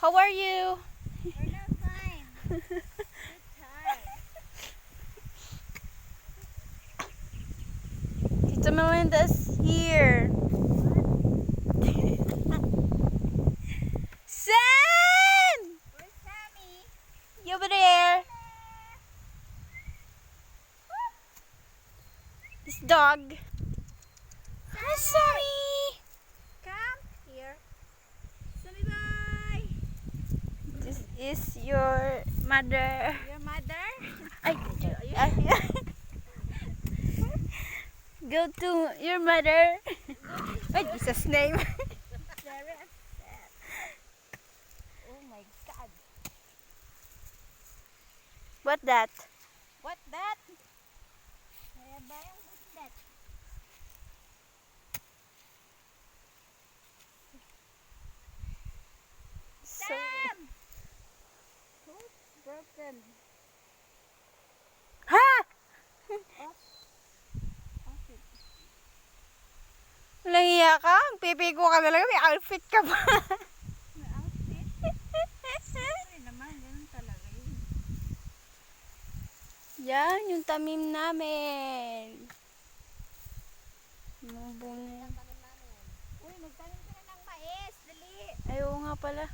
How are you? We're not fine. Good time. Tita Melinda's here. Sam! Where's Sammy? You over there? This dog. Hi, Sammy. Come here. Sammy, bye. This is your mother. Your mother? Ay, go to your mother. Ay, Jesus name. Very upset. Oh my God. What that? What that? Kaya ba yung what's that? So, Sam! Who's broken? ha! Oh. Okay. Walang iya ka. Pipigo ka talaga. May outfit ka pa. May outfit? Siyempre naman, ganun talaga yun. Yan, yung tamim namin. Mga bunga. Uy, magtanim ka na ng mais. Dali. Ay, oo nga pala.